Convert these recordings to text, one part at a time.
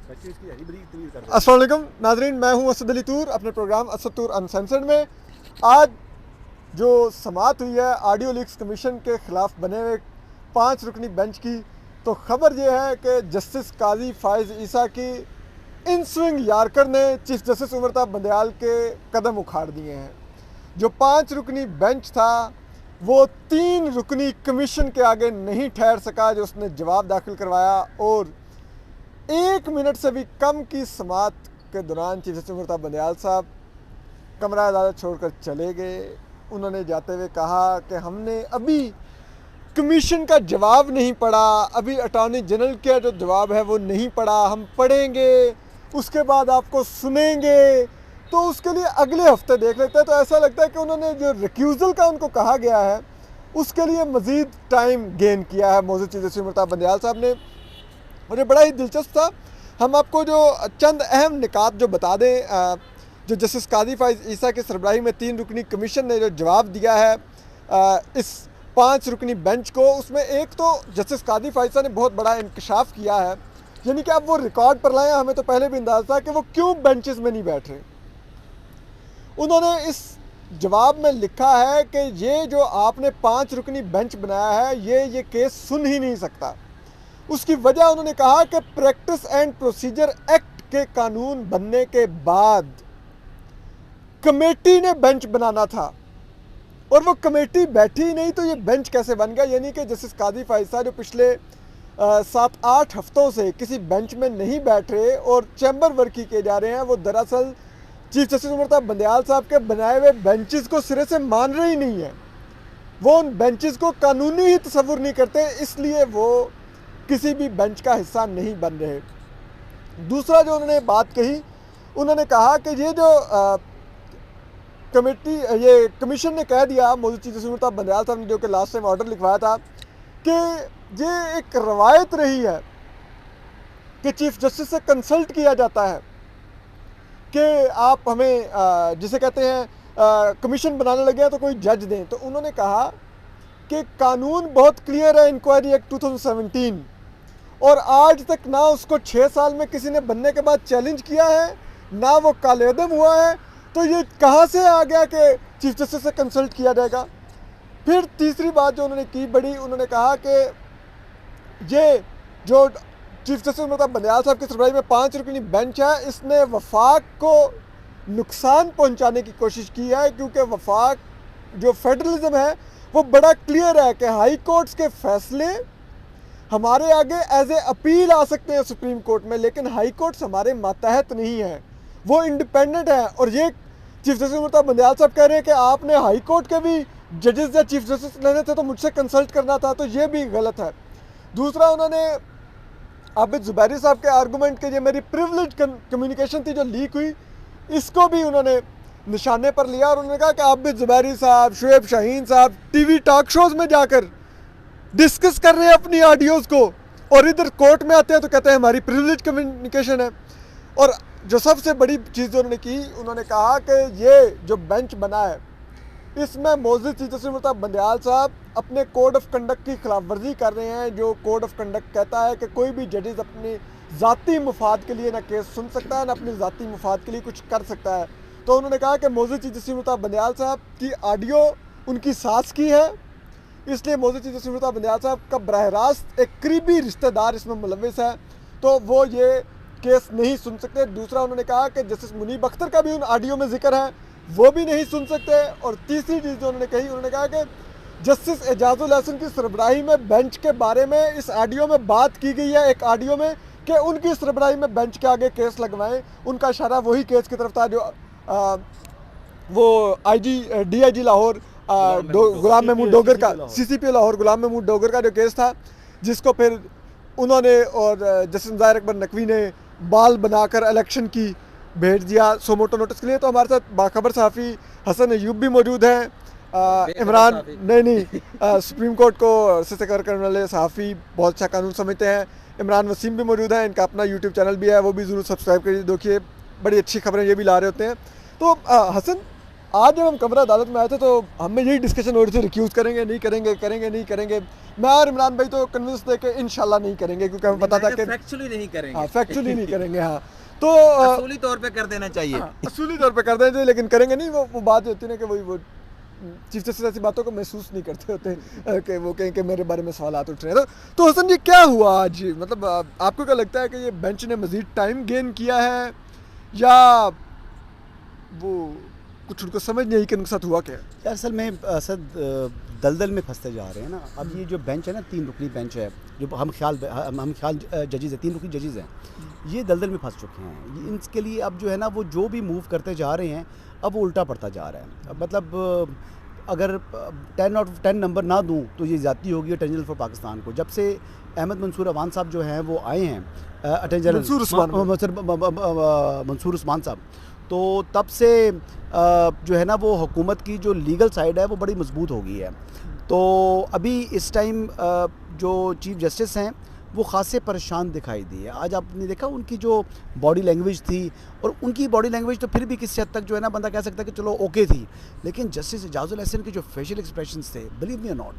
अस्सलाम वालेकुम नाज़रीन, मैं हूं असद अली तूर अपने प्रोग्राम असद तूर अनसेंसर्ड में। आज जो समाअत हुई है ऑडियो लीक्स कमीशन के ख़िलाफ़ बने हुए 5 रुकनी बेंच की, तो ख़बर यह है कि जस्टिस काजी फ़ाइज़ ईसा की इन स्विंग यार्कर ने चीफ जस्टिस उमर बंदयाल के कदम उखाड़ दिए हैं। जो 5 रुकनी बेंच था वो 3 रुकनी कमीशन के आगे नहीं ठहर सका, जो उसने जवाब दाखिल करवाया, और 1 मिनट से भी कम की समाअत के दौरान चीफ जस्टिस उमर बंदयाल साहब कमरा अदालत छोड़कर चले गए। उन्होंने जाते हुए कहा कि हमने अभी कमीशन का जवाब नहीं पढ़ा, अभी अटॉर्नी जनरल का जो जवाब है वो नहीं पढ़ा, हम पढ़ेंगे उसके बाद आपको सुनेंगे, तो उसके लिए अगले हफ्ते देख लेते हैं। तो ऐसा लगता है कि उन्होंने जो रिक्यूज़ल का उनको कहा गया है उसके लिए मज़ीद टाइम गेन किया है मौजूद चीफ जस्टिस उमर बंदयाल साहब ने। और ये बड़ा ही दिलचस्प था। हम आपको जो चंद अहम निकात जो बता दें, जो जस्टिस काजी फ़ाइज़ ईसा की सरबराही में 3 रुकनी कमीशन ने जो जवाब दिया है इस 5 रुकनी बेंच को, उसमें एक तो जस्टिस काजी फ़ाइज़ ईसा ने बहुत बड़ा इंकशाफ किया है, यानी कि अब वो रिकॉर्ड पर लाए। हमें तो पहले भी अंदाज़ा था कि वो क्यों बेंचेस में नहीं बैठ रहे। उन्होंने इस जवाब में लिखा है कि ये जो आपने 5 रुकनी बेंच बनाया है ये केस सुन ही नहीं सकता। उसकी वजह उन्होंने कहा कि प्रैक्टिस एंड प्रोसीजर एक्ट के कानून बनने के बाद कमेटी ने बेंच बनाना था और वो कमेटी बैठी ही नहीं, तो ये बेंच कैसे बन गया। यानी कि जस्टिस काजी फ़ाइज़ ईसा जो पिछले 7-8 हफ्तों से किसी बेंच में नहीं बैठ रहे और चैम्बर वर्की किए जा रहे हैं, वो दरअसल चीफ जस्टिस उमर बंदयाल साहब के बनाए हुए बेंचेस को सिरे से मान रहे ही नहीं है। वो उन बेंचेस को कानूनी ही तस्वुर नहीं करते, इसलिए वो किसी भी बेंच का हिस्सा नहीं बन रहे। दूसरा जो उन्होंने बात कही, उन्होंने कहा कि ये जो ये कमीशन ने कह दिया मौजूद चीफ जस्टिस उमर बंदयाल साहब ने, जो कि लास्ट टाइम ऑर्डर लिखवाया था, कि ये एक रवायत रही है कि चीफ जस्टिस से कंसल्ट किया जाता है कि आप हमें जिसे कहते हैं कमीशन बनाने लगे हैं तो कोई जज दें। तो उन्होंने कहा कि कानून बहुत क्लियर है, इंक्वायरी एक्ट 2017, और आज तक ना उसको 6 साल में किसी ने बनने के बाद चैलेंज किया है, ना वो कालेदम हुआ है, तो ये कहाँ से आ गया कि चीफ जस्टिस से कंसल्ट किया जाएगा। फिर तीसरी बात जो उन्होंने की बड़ी, उन्होंने कहा कि ये जो चीफ जस्टिस उमर बंदयाल साहब की सरबराही में 5 रुकनी बेंच है, इसने वफाक को नुकसान पहुंचाने की कोशिश की है, क्योंकि वफाक जो फेडरलिज्म है वो बड़ा क्लियर है कि हाई कोर्ट्स के फैसले हमारे आगे एज ए अपील आ सकते हैं सुप्रीम कोर्ट में, लेकिन हाई कोर्ट्स हमारे मातहत नहीं है, वो इंडिपेंडेंट है। और ये चीफ जस्टिस उमर बंदयाल साहब कह रहे हैं कि आपने हाई कोर्ट के भी जजेस या चीफ जस्टिस लेने थे तो मुझसे कंसल्ट करना था, तो ये भी गलत है। दूसरा, उन्होंने आबिद ज़ुबैरी साहब के आर्गूमेंट के, ये मेरी प्रिविलेज कम्युनिकेशन थी जो लीक हुई, इसको भी उन्होंने निशाने पर लिया और उन्होंने कहा कि आबिद ज़ुबैरी साहब, शुएब शाहीन साहब टीवी टॉक शोज़ में जाकर डिस्कस कर रहे हैं अपनी ऑडियोज़ को, और इधर कोर्ट में आते हैं तो कहते हैं हमारी प्रिविलेज कम्युनिकेशन है। और जो सबसे बड़ी चीज़ जो उन्होंने की, उन्होंने कहा कि ये जो बेंच बना है इसमें मौजूद चीफ जस्टिस उमर बंदयाल साहब अपने कोड ऑफ कंडक्ट की खिलाफ वर्जी कर रहे हैं। जो कोड ऑफ कंडक्ट कहता है कि कोई भी जजेस अपनी ज़ाती मुफाद के लिए ना केस सुन सकता है ना अपनी ज़ाती मुफाद के लिए कुछ कर सकता है। तो उन्होंने कहा कि मौजूद चीफ जस्टिस उमर बंदयाल साहब की ऑडियो उनकी सास की है, इसलिए मौजूद चीफ जस्टिस उमर बंदयाल साहब का बराह रास्त एक करीबी रिश्तेदार इसमें मुलविस है, तो वो ये केस नहीं सुन सकते। दूसरा, उन्होंने कहा कि जस्टिस मुनीब अख्तर का भी उन ऑडियो में जिक्र है, वो भी नहीं सुन सकते। और तीसरी चीज़ जो उन्होंने कही, उन्होंने कहा कि जस्टिस एजाजुल हसन की सरबराही में बेंच के बारे में इस ऑडियो में बात की गई है, एक ऑडियो में, कि उनकी सरबराही में बेंच के आगे केस लगवाएं। उनका इशारा वही केस की तरफ था जो वो DIG लाहौर गुलाम महमूद डोगर का, CCP लाहौर गुलाम महमूद डोगर का जो केस था, जिसको फिर उन्होंने और जस्टिस ज़ाहिर अकबर नकवी ने बाल बनाकर इलेक्शन की भेज दिया सोमोटो नोटिस के लिए। तो हमारे साथ बाखबर सहाफ़ी हसन अयूब भी मौजूद हैं, इमरान सुप्रीम कोर्ट को सिलसिला करने वाले सहाफ़ी, बहुत अच्छा कानून समझते हैं, इमरान वसीम भी मौजूद हैं, इनका अपना यूट्यूब चैनल भी है, वो भी ज़रूर सब्सक्राइब करिए, देखिए बड़ी अच्छी खबरें ये भी ला रहे होते हैं। तो हसन, आज जब हम कमरा अदालत में आए थे तो हमें यही डिस्कशन हो रही थी, रिक्यूज़ करेंगे नहीं करेंगे, करेंगे नहीं करेंगे। मैं और इमरान भाई तो कन्विंस थे कि इंशाल्लाह नहीं करेंगे, क्योंकि हमें पता था कि फैक्चुअली नहीं करेंगे। हाँ, फैक्चुअली नहीं करेंगे। हाँ, तो असूली तौर पे कर देना चाहिए। असूली तौर पे कर देना चाहिए, लेकिन करेंगे नहीं। वो बात होती है ना कि वो चीफ जस्टिस ऐसी बातों को महसूस नहीं करते होते कि वो कहें कि मेरे बारे में सवालात उठ रहे हैं। तो हसन जी, क्या हुआ आज? मतलब आपको क्या लगता है कि ये बेंच ने मजीद टाइम गेन किया है, या वो कुछ उनको समझ नहीं आई कि उनके साथ हुआ क्या? यार असल में दलदल में फंसते जा रहे हैं ना। अब ये जो बेंच है ना, 3 रुकनी बेंच है, जो हम ख्याल जजेज़ हैं, 3 रुकनी जजेज़ हैं, ये दलदल में फंस चुके हैं। इनके लिए अब जो है ना, वो जो भी मूव करते जा रहे हैं, अब वो उल्टा पड़ता जा रहा है। मतलब अगर 10 आउट ऑफ 10 नंबर ना दूं तो ये ज़्यादती होगी अटॉर्नी जनरल फॉर पाकिस्तान को। जब से अहमद मंसूर अवान साहब जो हैं वो आए हैं, अटॉर्नी जनरल मंसूर उस्मान साहब, तो तब से जो है ना वो हुकूमत की जो लीगल साइड है वो बड़ी मजबूत हो गई है। तो अभी इस टाइम जो चीफ जस्टिस हैं वो ख़ासे परेशान दिखाई दिए। आज आपने देखा उनकी जो बॉडी लैंग्वेज थी, और उनकी बॉडी लैंग्वेज तो फिर भी किसी हद तक जो है ना बंदा कह सकता है कि चलो ओके थी, लेकिन जस्टिस एजाजुल एहसन के जो फेशियल एक्सप्रेशंस थे, बिलीव मी और नॉट,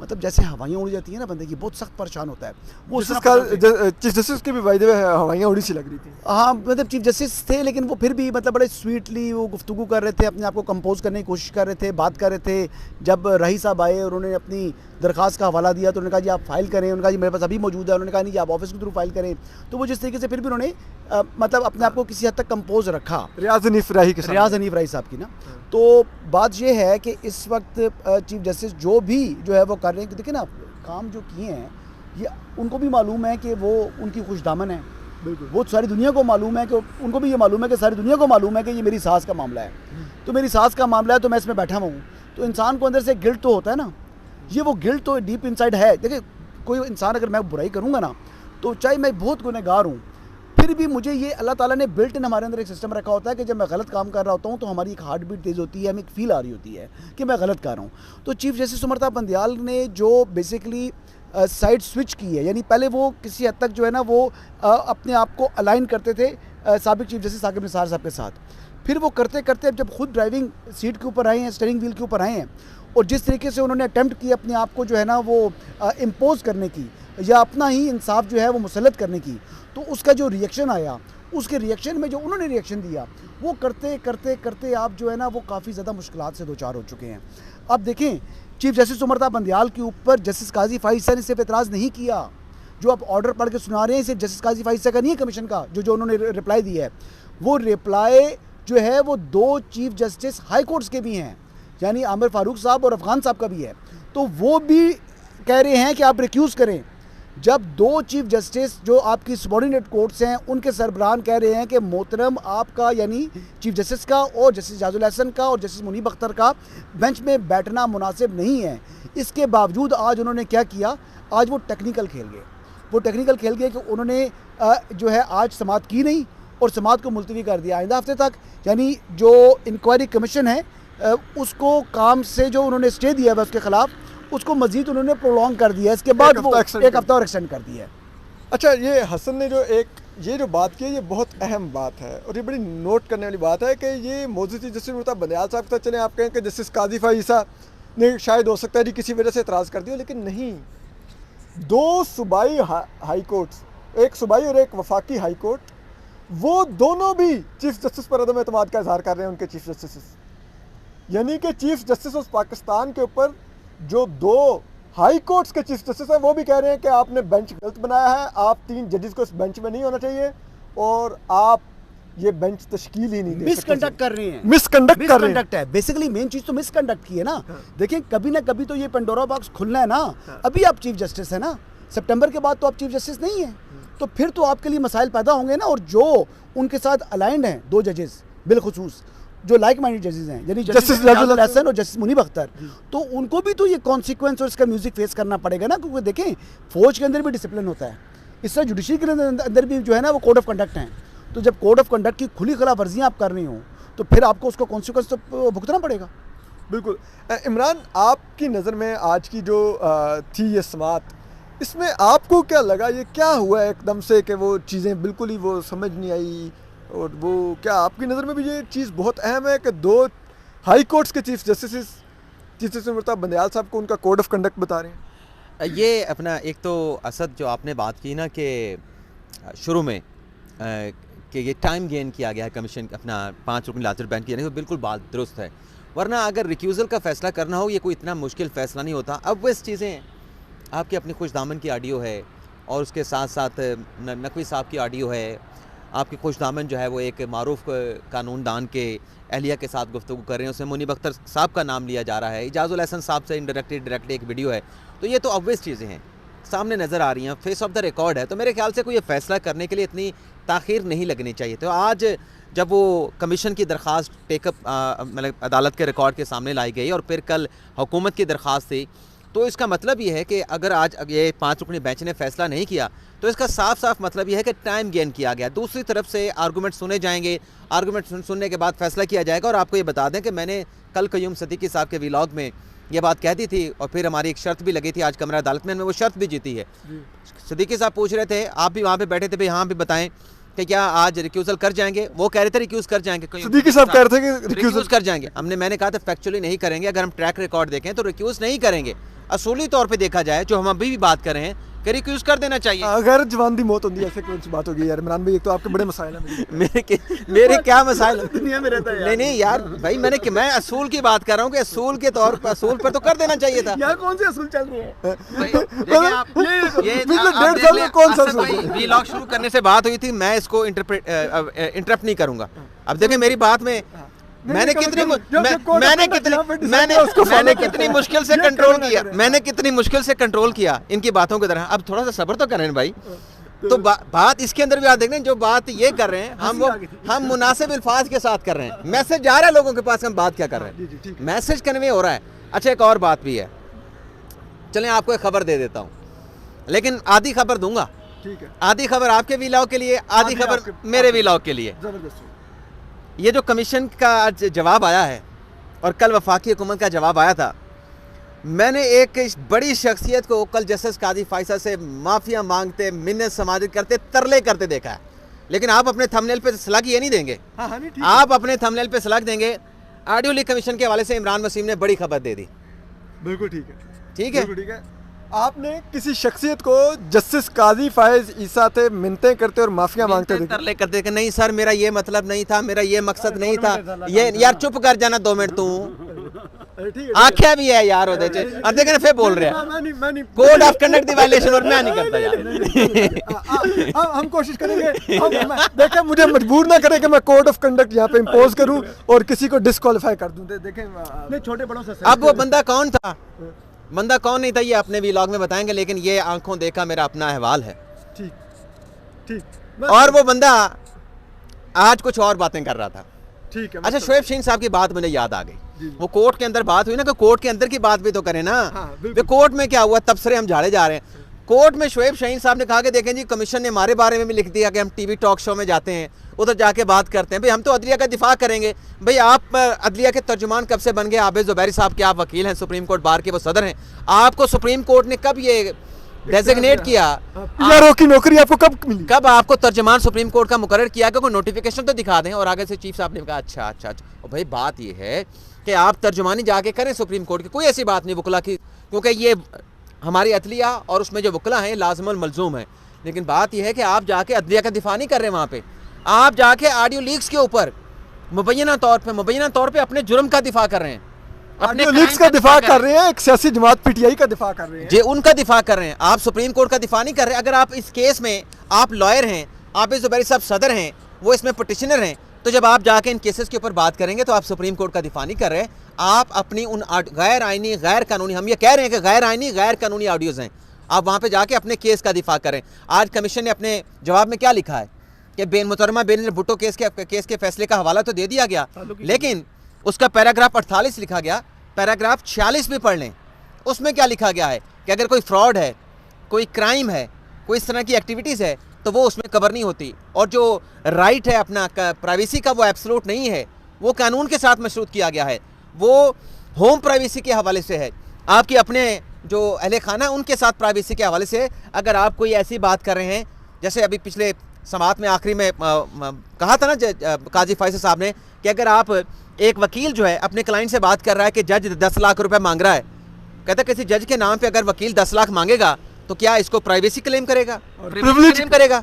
मतलब जैसे हवाइयाँ उड़ जाती हैं ना बंदे की, बहुत सख्त परेशान होता है वो। चीफ जस्टिस की भी बाय द वे हवाइयाँ उड़ी सी लग रही थी। हाँ, मतलब चीफ जस्टिस थे, लेकिन वो फिर भी मतलब बड़े स्वीटली वो गुफ्तगू कर रहे थे, अपने आप को कंपोज करने की कोशिश कर रहे थे, बात कर रहे थे। जब रही साहब आए और उन्होंने अपनी दरख्वास्त का हवाला दिया तो उन्होंने कहा जी आप फाइल करें, उन्होंने कहा जी मेरे पास अभी मौजूद है, उन्होंने कहा नहीं जी आप ऑफिस के थ्रू फाइल करें। तो वो जिस तरीके से फिर भी उन्होंने मतलब अपने आप को किसी हद तक कंपोज रखा, रियाज हनीफ राही साहब की ना। तो बात ये है कि इस वक्त चीफ जस्टिस जो भी जो है वो कर रहे हैं, देखिए ना काम जो किए हैं, ये उनको भी मालूम है कि वो उनकी खुशदामन है। बिल्कुल, वो सारी दुनिया को मालूम है कि उनको भी ये मालूम है कि सारी दुनिया को मालूम है कि ये मेरी सास का मामला है। तो मेरी सास का मामला है तो मैं इसमें बैठा हुआ हूँ, तो इंसान को अंदर से गिल्ट तो होता है ना। ये वो गिल्ट तो डीप इनसाइड है। देखिए कोई इंसान अगर मैं बुराई करूँगा ना, तो चाहे मैं बहुत गुनहगार हूँ, फिर भी मुझे ये अल्लाह ताला ने बिल्ट इन हमारे अंदर एक सिस्टम रखा होता है कि जब मैं गलत काम कर रहा होता हूँ तो हमारी एक हार्ट बीट तेज़ होती है, हमें एक फील आ रही होती है कि मैं गलत कर रहा हूँ। तो चीफ जस्टिस उमर ताब बंदियाल ने जो बेसिकली साइड स्विच की है, यानी पहले वो किसी हद तक जो है ना वो अपने आप को अलाइन करते थे साबिक चीफ जस्टिस साकिब निसार साहब के साथ। फिर वो करते करते अब जब खुद ड्राइविंग सीट के ऊपर आए हैं, स्टीयरिंग व्हील के ऊपर आए हैं, और जिस तरीके से उन्होंने अटैम्प्ट की अपने आप को जो है ना वो इम्पोज करने की, या अपना ही इंसाफ जो है वो मुसल्लत करने की, तो उसका जो रिएक्शन आया, उसके रिएक्शन में जो उन्होंने रिएक्शन दिया, वो करते करते करते आप जो है ना वो काफ़ी ज़्यादा मुश्किलात से दो चार हो चुके हैं। अब देखें चीफ जस्टिस उमर ताब बंदियाल के ऊपर जस्टिस काजी फाइज ने सिर्फ एतराज़ नहीं किया, जो आप ऑर्डर पढ़ के सुना रहे हैं सिर्फ जस्टिस काजी फाइज का नहीं है, कमीशन का जो उन्होंने रिप्लाई दिया है, वो रिप्लाई जो है वो 2 चीफ जस्टिस हाई कोर्ट्स के भी हैं, यानी आमिर फारूक साहब और अफगान साहब का भी है। तो वो भी कह रहे हैं कि आप रिक्यूज़ करें। जब 2 चीफ जस्टिस जो आपकी सबॉर्डिनेट कोर्ट्स हैं उनके सरबराहान कह रहे हैं कि मोहतरम आपका, यानी चीफ जस्टिस का और जस्टिस एजाजुल एहसन का और जस्टिस मुनीब अख्तर का बेंच में बैठना मुनासिब नहीं है, इसके बावजूद आज उन्होंने क्या किया, आज वो टेक्निकल खेल गए। वो टेक्निकल खेल गए कि उन्होंने जो है आज समाअत की नहीं और समाअत को मुलतवी कर दिया आइंदा हफ्ते तक। यानी जो इंक्वायरी कमीशन है उसको काम से जो उन्होंने स्टे दिया है उसके खिलाफ, उसको मजीद उन्होंने प्रोलॉन्ग कर दिया, इसके बाद वो 1 हफ्ता और एक्सटेंड कर दिया है। अच्छा, ये हसन ने ये जो बात की है, ये बहुत अहम बात है और ये बड़ी नोट करने वाली बात है कि ये मौजूद चीफ जस्टिस उमर ताब बंदियाल साहब के साथ चले, आप कहें कि जस्टिस काजी फाइसा ने शायद हो सकता है जी किसी वजह से एतराज़ कर दिया, लेकिन नहीं, 2 सूबाई हाई कोर्ट्स, एक सूबाई और एक वफाकी हाई कोर्ट, वो दोनों भी चीफ जस्टिस पर अदम एतमाद का इजहार कर रहे हैं। उनके चीफ जस्टिस, यानी कि चीफ जस्टिस ऑफ पाकिस्तान के ऊपर जो 2 हाई कोर्ट्स के चीफ जस्टिस हैं वो भी कह रहे हैं कि आपने बेंच गलत बनाया है, आप 3 जजेस को इस बेंच में नहीं होना चाहिए और आप ये बेंच तश्कील ही नहीं दे सकते। मिसकंडक्ट कर रहे हैं, मिसकंडक्ट है बेसिकली। मेन चीज़ तो मिसकंडक्ट की है ना। देखें कभी ना कभी तो ये पेंडोरा बॉक्स खुलना है ना। अभी आप चीफ जस्टिस है ना, सितंबर के बाद तो आप चीफ जस्टिस नहीं है, तो फिर तो आपके लिए मसाइल पैदा होंगे ना। और जो उनके साथ अलाइंड हैं 2 जजेस बिलखुसूस जो लाइक माइंडेड जजेस हैं, यानी जस्टिस एजाजुल एहसन और जस्टिस मुनीब अख्तर, तो उनको भी तो ये कॉन्सिक्वेंस और इसका म्यूजिक फेस करना पड़ेगा ना। क्योंकि देखें फौज के अंदर भी डिसिप्लिन होता है, इस तरह जुडिशरी के अंदर भी जो है ना वो कोड ऑफ कंडक्ट हैं। तो जब कोड ऑफ कंडक्ट की खुली खिलाफ वर्जियाँ आप कर रही हो तो फिर आपको उसका कॉन्सिक्वेंस तो भुगतना पड़ेगा। बिल्कुल। इमरान, आपकी नज़र में आज की जो थी ये समाअत, इसमें आपको क्या लगा, ये क्या हुआ एकदम से कि वो चीज़ें बिल्कुल ही वो समझ नहीं आई? और वो क्या आपकी नज़र में भी ये चीज़ बहुत अहम है कि 2 हाई कोर्ट्स के चीफ जस्टिस उमर बंदयाल साहब को उनका कोड ऑफ कंडक्ट बता रहे हैं। ये अपना एक तो असद जो आपने बात की ना कि शुरू में कि ये टाइम गेन किया गया है कमीशन अपना 5 रुकनी लार्जर बेंच की, यानी वो बिल्कुल बात दुरुस्त है। वरना अगर रिक्यूज़ल का फ़ैसला करना हो ये कोई इतना मुश्किल फ़ैसला नहीं होता। अब वैसे चीज़ें हैं, आपकी अपनी खुशदामन की ऑडियो है और उसके साथ साथ नकवी साहब की ऑडियो है। आपकी खुशदामन जो है वो एक मारूफ कानूनदान के अहलिया के साथ गुफ्तगू कर रहे हैं, उसमें मुनीब अख्तर साहब का नाम लिया जा रहा है, इजाज़ुल हसन साहब से डायरेक्टली एक वीडियो है। तो ये तो ऑब्वियस चीज़ें हैं, सामने नज़र आ रही हैं, फेस ऑफ द रिकॉर्ड है। तो मेरे ख्याल से कोई ये फ़ैसला करने के लिए इतनी ताख़ीर नहीं लगनी चाहिए। तो आज जब वो कमीशन की दरख्वास्त टेकअप मतलब अदालत के रिकॉर्ड के सामने लाई गई और फिर कल हुकूमत की दरख्वास्त थी, तो इसका मतलब ये है कि अगर आज ये 5 रुकनी बेंच ने फ़ैसला नहीं किया तो इसका साफ साफ मतलब ये है कि टाइम गेन किया गया। दूसरी तरफ से आर्गूमेंट सुने जाएंगे, आर्गूमेंट सुनने के बाद फ़ैसला किया जाएगा। और आपको ये बता दें कि मैंने कल क़य्यूम सिद्दीकी साहब के व्लॉग में ये बात कह दी थी और फिर हमारी एक शर्त भी लगी थी आज कमरा अदालत में, वो शर्त भी जीती है। सिद्दीकी साहब पूछ रहे थे, आप भी वहाँ पे बैठे थे, भाई हाँ भी बताएं कि क्या आज रिक्यूज़ल कर जाएंगे? वो कह रहे थे रिक्यूज़ कर जाएंगे। सिद्दीकी साहब कह रहे थे कि रिक्यूज़ कर जाएंगे। मैंने कहा था फैक्चुअली नहीं करेंगे। अगर हम ट्रैक रिकॉर्ड देखें तो रिक्यूज़ नहीं करेंगे। असूली तौर पे देखा जाए, जो हम अभी भी बात कर रहे हैं कि रिक्यूज़ कर देना चाहिए। अगर जवान दी मौत होती है, ऐसे कौन सी बात होगी यार इमरान भाई? एक तो आपके बड़े मसाइल हैं। मेरे क्या मसाइल दुनिया में रहता है? नहीं यार भाई, मैं असूल की बात कर रहा हूँ कि असूल के तौर पर असूल पर तो कर देना चाहिए था। यार कौन से असूल चल रहे हैं? पिछले 1.5 साल में कौन सा व्लॉग शुरू करने से बात हुई थी, मैं इसको इंटरप्ट नहीं करूँगा। अब देखें मेरी बात में मैंने कितनी मुश्किल से कंट्रोल किया इनकी बातों की तरह। अब थोड़ा सा सब्र तो करें भाई। तो बात इसके अंदर भी आप देख रहे हैं, जो बात ये कर रहे हैं हम मुनासिब अल्फाज के साथ कर रहे हैं। मैसेज जा रहा है लोगों के पास, हम बात क्या कर रहे हैं, मैसेज कन्वे हो रहा है। अच्छा एक और बात भी है, चलें आपको एक खबर दे देता हूँ, लेकिन आधी खबर दूंगा। ठीक है, आधी खबर आपके व्लॉग के लिए, आधी खबर मेरे व्लॉग के लिए। ये जो कमीशन का आज जवाब आया है और कल वफाकी हुकूमत का जवाब आया था, मैंने एक बड़ी शख्सियत को कल जस्टिस कादी फायसा से माफ़िया मांगते, मिन्नत समाजित करते, तरले करते देखा है। लेकिन आप अपने थंबनेल पे सलाह ये नहीं देंगे। आप अपने थंबनेल पे सलाह देंगे। ऑडियो लीक कमीशन के हवाले से इमरान वसीम ने बड़ी खबर दे दी। बिल्कुल ठीक है, ठीक है, ठीक है। आपने किसी शख्सियत को जस्टिस काजी फायज ईसा थे मिन्नतें करते और माफिया मांगते थे, तरले करते कि नहीं सर मेरा ये मतलब नहीं था, मेरा ये मकसद नहीं था। ये यार चुप कर जाना 2 मिनट तू, आख्या भी है यार ओदे च अब देख फिर बोल रहे हैं code of conduct the violation और मैं नहीं करता यार। हम कोशिश करेंगे, देखें मुझे मजबूर ना करें कि मैं कोड ऑफ कंडक्ट यहाँ पे इम्पोज करूं और किसी को डिस्क्वालीफाई कर दूं। देखें नहीं छोटे बड़ों से अब वो बंदा कौन था, बंदा कौन नहीं था, ये अपने व्लॉग में बताएंगे, लेकिन ये आंखों देखा मेरा अपना अहवाल है। ठीक ठीक। और वो बंदा आज कुछ और बातें कर रहा था। ठीक है। अच्छा शोएब शाहीन साहब की बात मुझे याद आ गई। वो कोर्ट के अंदर बात हुई ना, कि कोर्ट के अंदर की बात भी तो करें ना। हाँ, कोर्ट में क्या हुआ, तबसरे हम झाड़े जा रहे हैं। कोर्ट में शोएब शाहीन साहब ने कहा कि देखें जी कमीशन ने हमारे बारे में भी लिख दिया कि हम टीवी टॉक शो में जाते हैं, उधर जाके बात करते हैं। भाई हम तो अदलिया का दिफा करेंगे। भाई आप अदलिया के तर्जुमान कब से बन गए? आबिद ज़ुबैरी साहब के आप वकील हैं, सुप्रीम कोर्ट बार के वो सदर हैं। आपको सुप्रीम कोर्ट ने कब ये डेजिग्नेट किया, की नौकरी आपको कब मिली? कब आपको तर्जुमान सुप्रीम कोर्ट का मुकर्रर किया? कि कोई नोटिफिकेशन तो दिखा दें। और आगे से चीफ साहब ने कहा अच्छा अच्छा अच्छा। और भाई बात ये है कि आप तर्जुमानी जाके करें सुप्रीम कोर्ट की, कोई ऐसी बात नहीं वकला की, क्योंकि ये हमारी अदलिया और उसमें जो वकला हैं लाजमल मलजूम है। लेकिन बात यह है कि आप जाके अदलिया का दिफा नहीं कर रहे, वहाँ पे आप जाके ऑडियो लीक्स के ऊपर मुबैना तौर पे अपने जुर्म का दिफा कर रहे हैं, अपने लीक्स का दिफा कर रहे हैं, एक सियासी जमात पीटीआई का दिफा कर रहे हैं, जी उनका दिफा कर रहे हैं। आप सुप्रीम कोर्ट का दिफा नहीं कर रहे। अगर आप इस केस में आप लॉयर हैं, आबिद ज़ुबैरी साहब सदर हैं, वो इसमें पटिशनर हैं, तो जब आप जाके इन केसेस के ऊपर बात करेंगे तो आप सुप्रीम कोर्ट का दिफा नहीं कर रहे। आप अपनी उन गैर आइनी गैर कानूनी, हम ये कह रहे हैं कि गैर आइनी गैर कानूनी ऑडियोज़ हैं, आप वहाँ पे जाके अपने केस का दिफा करें। आज कमीशन ने अपने जवाब में क्या लिखा है कि बेनमुहतरमा बेनज़ीर भुट्टो केस के फैसले का हवाला तो दे दिया गया, लेकिन उसका पैराग्राफ 48 लिखा गया, पैराग्राफ 46 भी पढ़ लें। उसमें क्या लिखा गया है कि अगर कोई फ्रॉड है, कोई क्राइम है, कोई इस तरह की एक्टिविटीज़ है तो वो उसमें कवर नहीं होती। और जो राइट है अपना प्राइवेसी का, वो एब्सोल्यूट नहीं है, वो कानून के साथ मशरूत किया गया है, वो होम प्राइवेसी के हवाले से है, आपके अपने जो अहले खाना उनके साथ प्राइवेसी के हवाले से। अगर आप कोई ऐसी बात कर रहे हैं, जैसे अभी पिछले समाअत में आखिरी में कहा था ना काजी फैसल साहब ने कि अगर आप एक वकील जो है अपने क्लाइंट से बात कर रहा है कि जज 10 लाख रुपए मांग रहा है, कहता किसी जज के नाम पे अगर वकील 10 लाख मांगेगा तो क्या इसको प्राइवेसी क्लेम करेगा, privilege क्लेम करेगा?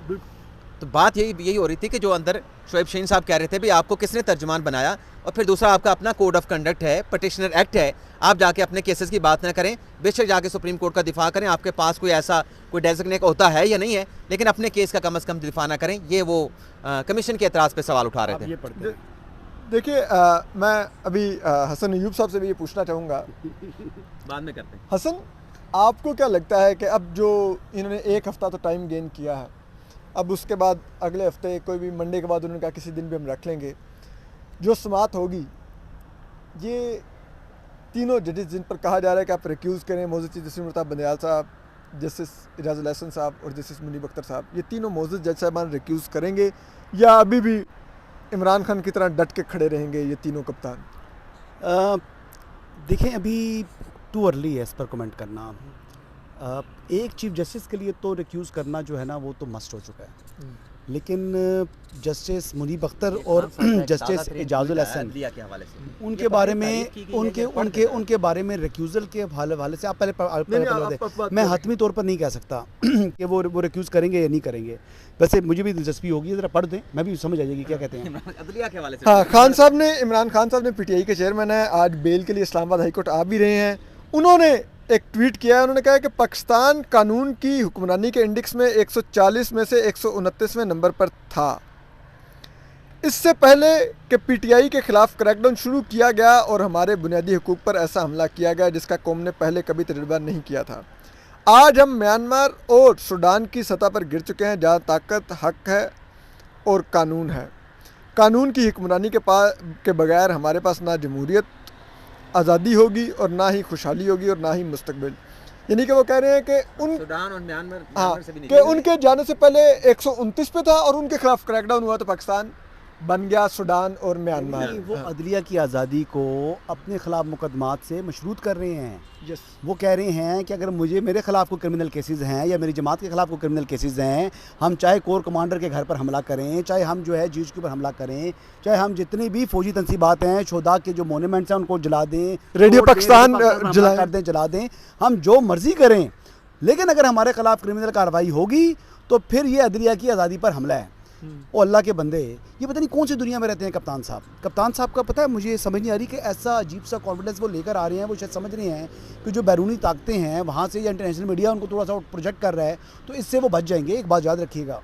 तो बात यही हो रही थी कि जो अंदर शोएब शाहीन साहब कह रहे थे भी आपको किसने तर्जुमान बनाया, और फिर दूसरा आपका अपना कोड ऑफ कंडक्ट है, पटिशनर एक्ट है, आप जाके अपने केसेस की बात ना करें, बेशक जाके सुप्रीम कोर्ट का दिफा करें, आपके पास कोई ऐसा कोई डेजिग्नेट होता है या नहीं है, लेकिन अपने केस का कम से कम दिफा ना करें। ये वो कमीशन के एतराज़ पे सवाल उठा रहे थे। देखिए मैं अभी हसन अयूब साहब से भी ये पूछना चाहूँगा, बाद में करते हैं। हसन आपको क्या लगता है कि अब जो इन्होंने एक हफ़्ता तो टाइम गेन किया है, अब उसके बाद अगले हफ्ते कोई भी मंडे के बाद उन्होंने कहा किसी दिन भी हम रख लेंगे, जो समाअत होगी ये तीनों जजेस जिन पर कहा जा रहा है कि आप रिक्यूज़ करें, मौजूद चीफ जस्टिस मुर्तज़ा बंदयाल साहब, जस्टिस इजाज़ुल अहसन साहब और जस्टिस मुनीब अख्तर साहब, ये तीनों मौजूद जज साहबान रिक्यूज़ करेंगे या अभी भी इमरान खान की तरह डट के खड़े रहेंगे ये तीनों कप्तान? देखें अभी टू अर्ली है इस पर कमेंट करना। एक चीफ जस्टिस के लिए तो रिक्यूज़ करना जो है ना वो तो मस्ट हो चुका है, लेकिन जस्टिस मुनीब अख्तर और जस्टिस इजाज़ुल अहसन उनके बारे में उनके बारे में रिक्यूज़ल के हवाले से आप पहले मैं हतमी तौर पर नहीं कह सकता कि वो रिक्यूज़ करेंगे या नहीं करेंगे। वैसे मुझे भी दिलचस्पी होगी, ज़रा पढ़ दें, मैं भी समझ आ जाएगी क्या कहते हैं। हाँ, खान साहब ने, इमरान खान साहब ने पीटीआई के चेयरमैन हैं, आज बेल के लिए इस्लामाबाद हाई कोर्ट आ भी रहे हैं। उन्होंने एक ट्वीट किया है, उन्होंने कहा है कि पाकिस्तान कानून की हुक्मरानी के इंडेक्स में 140 में से 129वें नंबर पर था। इससे पहले कि पीटीआई के ख़िलाफ़ क्रैकडाउन शुरू किया गया और हमारे बुनियादी हुकूक पर ऐसा हमला किया गया जिसका कौम ने पहले कभी तजुर्बा नहीं किया था। आज हम म्यांमार और सूडान की सतह पर गिर चुके हैं जहाँ ताकत, हक है और कानून है। कानून की हुक्मरानी के बगैर हमारे पास ना जमहूरियत, आज़ादी होगी और ना ही खुशहाली होगी और ना ही मुस्तकबिल। यानी कि वो कह रहे हैं कि सूडान और म्यांमार कि उनके जाने से पहले 129 पे था और उनके खिलाफ क्रैकडाउन हुआ तो पाकिस्तान बन गया सूडान और म्यांमार। वो अदलिया की आज़ादी को अपने ख़िलाफ़ मुकदमात से मशरूत कर रहे हैं। यस, वो कह रहे हैं कि अगर मेरे ख़िलाफ़ कोई क्रिमिनल केसेस हैं या मेरी जमात के ख़िलाफ़ कोई क्रिमिनल केसेस हैं, हम चाहे कोर कमांडर के घर पर हमला करें, चाहे हम जो है GHQ पर हमला करें, चाहे हम जितनी भी फ़ौजी तनसीबात हैं, शोधा के जो मोनूमेंट्स हैं उनको जला दें, रेडियो पाकिस्तान जला दें, हम जो मर्ज़ी करें, लेकिन अगर हमारे ख़िलाफ़ क्रिमिनल कार्रवाई होगी तो फिर ये अदलिया की आज़ादी पर हमला है। ओ अल्लाह के बंदे, ये पता नहीं कौन सी दुनिया में रहते हैं कप्तान साहब। कप्तान साहब का पता है, मुझे समझ नहीं आ रही कि ऐसा अजीब सा कॉन्फिडेंस वो लेकर आ रहे हैं। वो शायद समझ रहे हैं कि जो बैरूनी ताकतें हैं वहाँ से या इंटरनेशनल मीडिया उनको थोड़ा सा प्रोजेक्ट कर रहा है तो इससे वो बच जाएंगे। एक बात याद रखिएगा,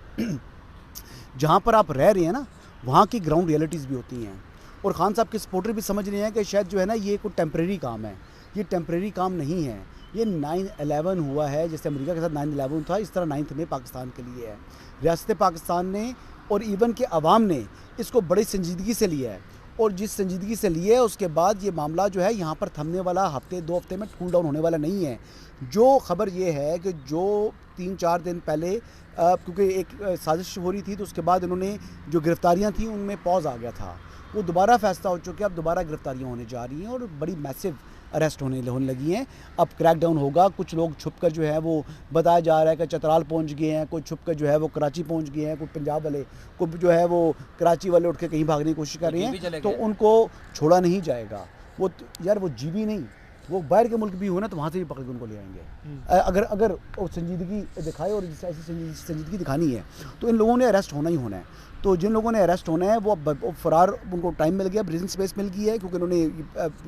जहाँ पर आप रह रहे हैं ना वहाँ की ग्राउंड रियलिटीज़ भी होती हैं, और खान साहब के सपोर्टर भी समझ रहे हैं कि शायद जो है ना ये कोई टेम्प्रेरी काम है। ये टेम्प्रेरी काम नहीं है, ये 9/11 हुआ है, जैसे अमेरिका के साथ 9/11 था, इस तरह 9th में पाकिस्तान के लिए है। रियासत पाकिस्तान ने और इवन के अवाम ने इसको बड़ी संजीदगी से लिया है, और जिस संजीदगी से लिया है उसके बाद ये मामला जो है यहाँ पर थमने वाला हफ्ते 2 हफ्ते में कूल डाउन होने वाला नहीं है। जो खबर ये है कि जो 3-4 दिन पहले क्योंकि एक साजिश हो रही थी तो उसके बाद उन्होंने जो गिरफ्तारियाँ थी उनमें पॉज आ गया था, वो दोबारा फैसला हो चुका है, अब दोबारा गिरफ्तारियाँ होने जा रही हैं और बड़ी मैसिव अरेस्ट होने लगी हैं। अब क्रैकडाउन होगा, कुछ लोग छुपकर जो है वो बताया जा रहा है कि चतराल पहुंच गए हैं, कोई छुपकर जो है वो कराची पहुंच गए हैं, कोई पंजाब वाले, कोई जो है वो कराची वाले उठ के कहीं भागने की कोशिश कर रहे हैं, तो उनको छोड़ा नहीं जाएगा। वो यार वो जीबी नहीं, वो बाहर के मुल्क भी हो ना तो वहाँ से भी पकड़ के उनको ले आएंगे। अगर वो संजीदगी दिखाए, और ऐसी संजीदगी दिखानी है तो इन लोगों ने अरेस्ट होना ही होना है। तो जिन लोगों ने अरेस्ट होना है वो फरार, उनको टाइम मिल गया, ब्रीथिंग स्पेस मिल गई है, क्योंकि उन्होंने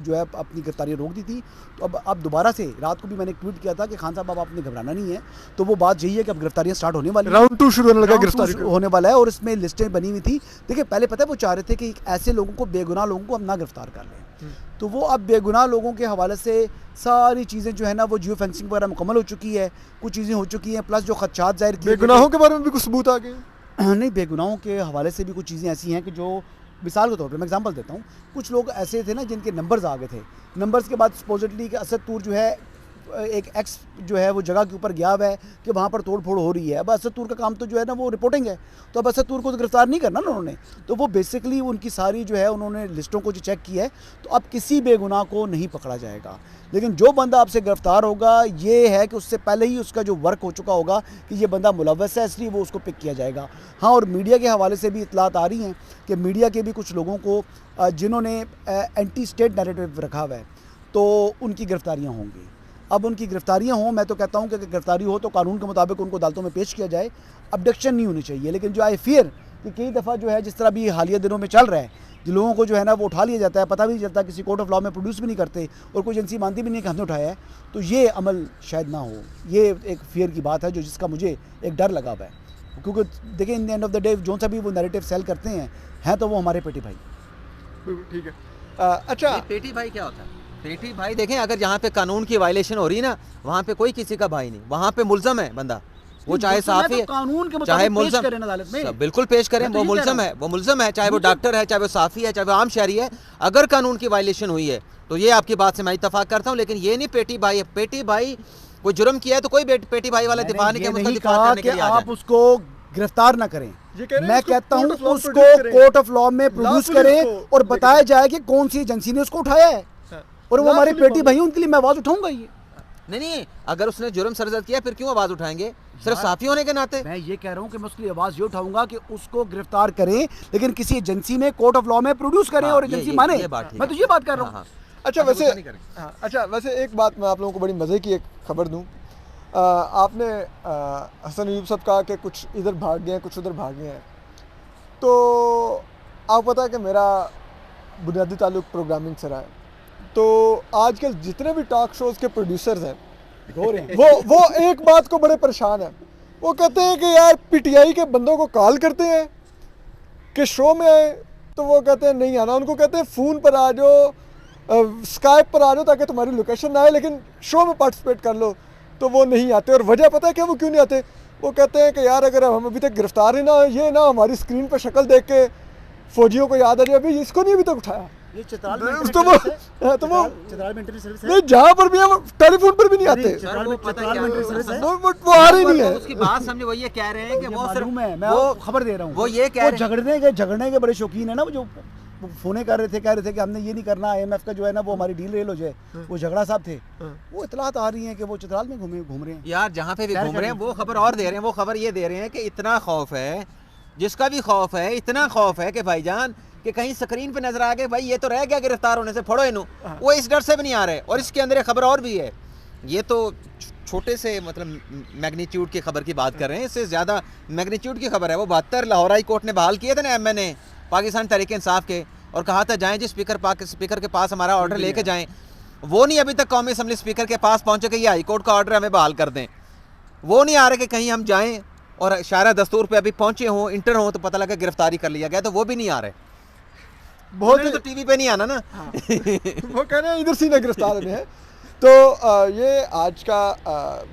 जो है अपनी गिरफ्तारियाँ रोक दी थी। तो अब दोबारा से रात को भी मैंने ट्वीट किया था कि खान साहब अब आपने घबराना नहीं है। तो वो बात यही है कि अब गिरफ्तारियाँ स्टार्ट होने वाली, राउंड 2 शुरू होने लगा, गिरफ्तारी होने वाला है, और इसमें लिस्टें बनी हुई थी। देखिए पहले पता है वो चाह रहे थे कि ऐसे लोगों को, बेगुनाह लोगों को हम ना गिरफ्तार कर लें, तो वो अब बेगुनाह लोगों के हवाले से सारी चीज़ें जो है ना वो जियो फेंसिंग वगैरह मुकम्मल हो चुकी है, कुछ चीज़ें हो चुकी हैं, प्लस जो खदशात जाहिर किए, बेगुनाहों के बारे में भी कुछ सबूत आ गए नहीं, बेगुनाहों के हवाले से भी कुछ चीज़ें ऐसी हैं कि जो मिसाल के तौर पे मैं एग्जांपल देता हूँ, कुछ लोग ऐसे थे ना जिनके नंबर्स आ गए थे, नंबर्स के बाद सपोजिटली कि असद तूर जो है एक एक्स जो है वो जगह के ऊपर गया हुआ है कि वहाँ पर तोड़ फोड़ हो रही है। अब असद तूर का काम तो जो है ना वो रिपोर्टिंग है, तो अब असद तूर को तो गिरफ्तार नहीं करना ना उन्होंने, तो वो बेसिकली उनकी सारी जो है उन्होंने लिस्टों को जो चेक किया है, तो अब किसी बेगुनाह को नहीं पकड़ा जाएगा। लेकिन जो बंदा आपसे गिरफ्तार होगा ये है कि उससे पहले ही उसका जो वर्क हो चुका होगा कि ये बंदा मुलव्वस है, इसलिए वो उसको पिक किया जाएगा। हाँ, और मीडिया के हवाले से भी इतलात आ रही हैं कि मीडिया के भी कुछ लोगों को जिन्होंने एंटी स्टेट नैरेटिव रखा हुआ है तो उनकी गिरफ्तारियां होंगी। अब उनकी गिरफ्तारियां हों, मैं तो कहता हूं कि अगर गिरफ्तारी हो तो कानून के मुताबिक उनको अदालतों में पेश किया जाए, अबडक्शन नहीं होनी चाहिए। लेकिन जो आई फियर कि कई दफ़ा जो है जिस तरह भी हालिया दिनों में चल रहा है, जो लोगों को जो है ना वो उठा लिया जाता है, पता भी नहीं चलता, किसी कोर्ट ऑफ लॉ में प्रोड्यूस भी नहीं करते और कोई एजेंसी मानती भी नहीं कि हमने उठाया है, तो ये अमल शायद ना हो। ये एक फियर की बात है जो जिसका मुझे एक डर लगा हुआ है, क्योंकि देखिए in the end of the day जो सा भी वो नैरेटिव सेल करते हैं तो वो हमारे पेटी भाई। ठीक है। अच्छा, ये पेटी भाई क्या होता है? पेटी भाई देखें, अगर जहाँ पे कानून की वायलेशन हो रही है ना, वहाँ पे कोई किसी का भाई नहीं, वहाँ पे मुल्ज़म है बंदा, वो चाहे साफी है, कानून के चाहे मुताबिक पेश मुल्ज़म, करें अदालत में, सब बिल्कुल पेश करें, मैं तो वो ये कह मुल्ज़म रहा है, वो मुल्ज़म है, चाहे वो डॉक्टर है, चाहे वो साफी है, चाहे वो आम शहरी है। अगर कानून की वायलेशन हुई है तो ये आपकी बात से मैं इत्तफाक करता हूँ, लेकिन ये नहीं पेटी भाई है। पेटी भाई कोई जुर्म किया है तो कोई पेटी भाई वाला दिफा नहीं मैंने कि ये उसका नहीं दिफा कहा करने के कि लिए आ आप जाए। उसको गिरफ्तार ना करें, ये कह रहे हैं मैं उसको कहता हूँ court of law उसको produce करें। कोर्ट ऑफ लॉ में प्रोड्यूस पुलिस करें को और लेकर। बताया जाए कि कौन सी एजेंसी ने उसको उठाया है, हाँ। और वो ला हमारे पुलिस पेटी को। भाई, उनके लिए मैं आवाज़ उठाऊंगा। ये नहीं, अगर उसने जुर्म सरजद किया फिर क्यों आवाज़ उठाएंगे? सिर्फ साफी होने के नाते। मैं ये कह रहा हूँ कि मैं उसके लिए आवाज़ ये उठाऊंगा कि उसको गिरफ्तार करें, लेकिन किसी एजेंसी में कोर्ट ऑफ लॉ में प्रोड्यूस करें हाँ, और ये- एजेंसी ये- माने। ये बात ठीक मैं है। तो ये बात कर रहा हूँ। हाँ, अच्छा गुस्सा वैसे नहीं करें। हाँ, अच्छा वैसे एक बात मैं आप लोगों को बड़ी मज़े की एक खबर दूं। आपने हसन अयूब साहब कहा कि कुछ इधर भाग गए हैं, कुछ उधर भाग गए हैं, तो आपको पता है कि मेरा बुनियादी ताल्लुक प्रोग्रामिंग से रहा है। तो आजकल जितने भी टॉक शोज़ के प्रोड्यूसर्स हैं वो एक बात को बड़े परेशान हैं। वो कहते हैं कि यार पीटीआई के बंदों को कॉल करते हैं कि शो में आए, तो वो कहते हैं नहीं आना। उनको कहते हैं फ़ोन पर आ जाओ, स्काइप पर आ जाओ ताकि तुम्हारी लोकेशन ना आए, लेकिन शो में पार्टिसिपेट कर लो, तो वो नहीं आते। और वजह पता है क्या वो क्यों नहीं आते? वो कहते हैं कि यार अगर हम अभी तक गिरफ्तार ही ना, ये ना हमारी स्क्रीन पर शक्ल देख के फौजियों को याद आ जाए अभी इसको नहीं अभी तक उठाया। ये चित्राल तो में वो इंटरनेट सर्विस है? तो वो चित्राल में इंटरनेट सर्विस है? नहीं, जहाँ पर भी है वो टेलीफोन पर भी नहीं आते, चित्राल में पता चित्राल क्या में है? इंटरनेट सर्विस है? वो आ रही नहीं है। उसकी बात समझे, वो ये कह रहे हैं कि मुझे वो सिर्फ मालूम है, मैं वो आपको खबर दे रहा हूँ। वो ये कह वो रहे हैं झगड़ने के बड़े शौकीन है ना, वो जो फोने कर रहे थे, कह रहे थे कि हमने ये नहीं करना, IMF का जो है ना वो हमारी डील रेल हो जाए, वो झगड़ा साहब थे, वो इतलात आ रही हैं कि वो चित्राल में घूम रहे हैं। यार जहाँ पे भी सैर घूम कर रहे हैं रहे वो खबर और दे रहे हैं। वो खबर ये दे रहे हैं कि इतना खौफ है, जिसका भी खौफ है, इतना खौफ है कि भाईजान कि कहीं स्क्रीन पे नजर आ गए भाई ये तो रह गया गिरफ्तार होने से, फोड़ो इन्हों, वो इस डर से भी नहीं आ रहे। और इसके अंदर एक खबर और भी है, ये तो छोटे से मतलब मैग्नीट्यूड की खबर की बात कर रहे हैं, इससे ज़्यादा मैग्नीट्यूड की खबर है। वो 72 लाहौर हाई कोर्ट ने बहाल किए थे ना MNA पाकिस्तान तहरीक इंसाफ के, और कहा था जाएं जी स्पीकर के पास हमारा ऑर्डर लेके जाएं। वो नहीं अभी तक कौमी असम्बली स्पीकर के पास पहुंचे कि ये हाई कोर्ट का ऑर्डर हमें बहाल कर दें। वो नहीं आ रहे कि कहीं हम जाएं और शारा दस्तूर पे अभी पहुंचे हों, इंटर हों, तो पता लगा गिरफ्तारी कर लिया गया, तो वो भी नहीं आ रहे। बहुत तो टीवी पे नहीं आना ना। वो कह रहे हैं इधर सीना गिरफ्तार होने हैं। तो ये आज का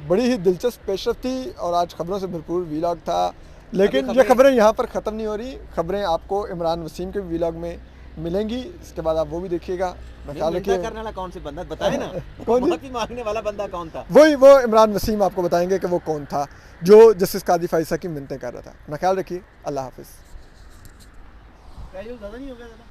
बड़ी ही दिलचस्प पेशरफ थी और आज खबरों से भरपूर वीलॉग था। लेकिन ये खबरें यहाँ पर ख़त्म नहीं हो रही, खबरें आपको इमरान वसीम के वीलॉग में मिलेंगी, इसके बाद आप वो भी देखिएगा। मैं ख्याल रखिए करने वाला कौन सी बंदा बताए ना, कौन? माफी मांगने वाला बंदा कौन था? वही वो इमरान वसीम आपको बताएंगे कि वो कौन था जो जस्टिस कादी फाइसा की मिन्नतें कर रहा था। मैं ख्याल रखिए। अल्लाह हाफिज़। ज़्यादा नहीं हो गया।